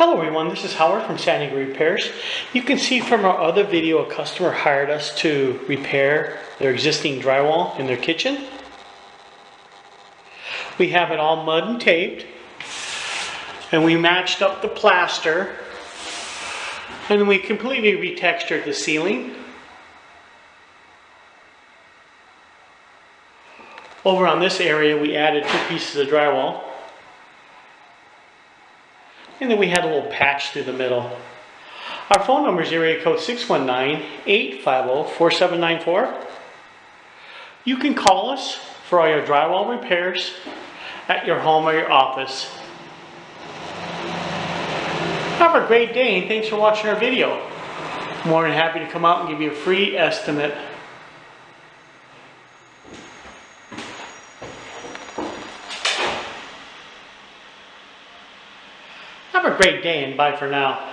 Hello everyone, this is Howard from Diego Repairs. You can see from our other video a customer hired us to repair their existing drywall in their kitchen. We have it all mud and taped, and we matched up the plaster, and then we completely retextured the ceiling. Over on this area we added 2 pieces of drywall. And then we had a little patch through the middle. Our phone number is area code 619-850-4794. You can call us for all your drywall repairs at your home or your office. Have a great day and thanks for watching our video. More than happy to come out and give you a free estimate. Have a great day and bye for now.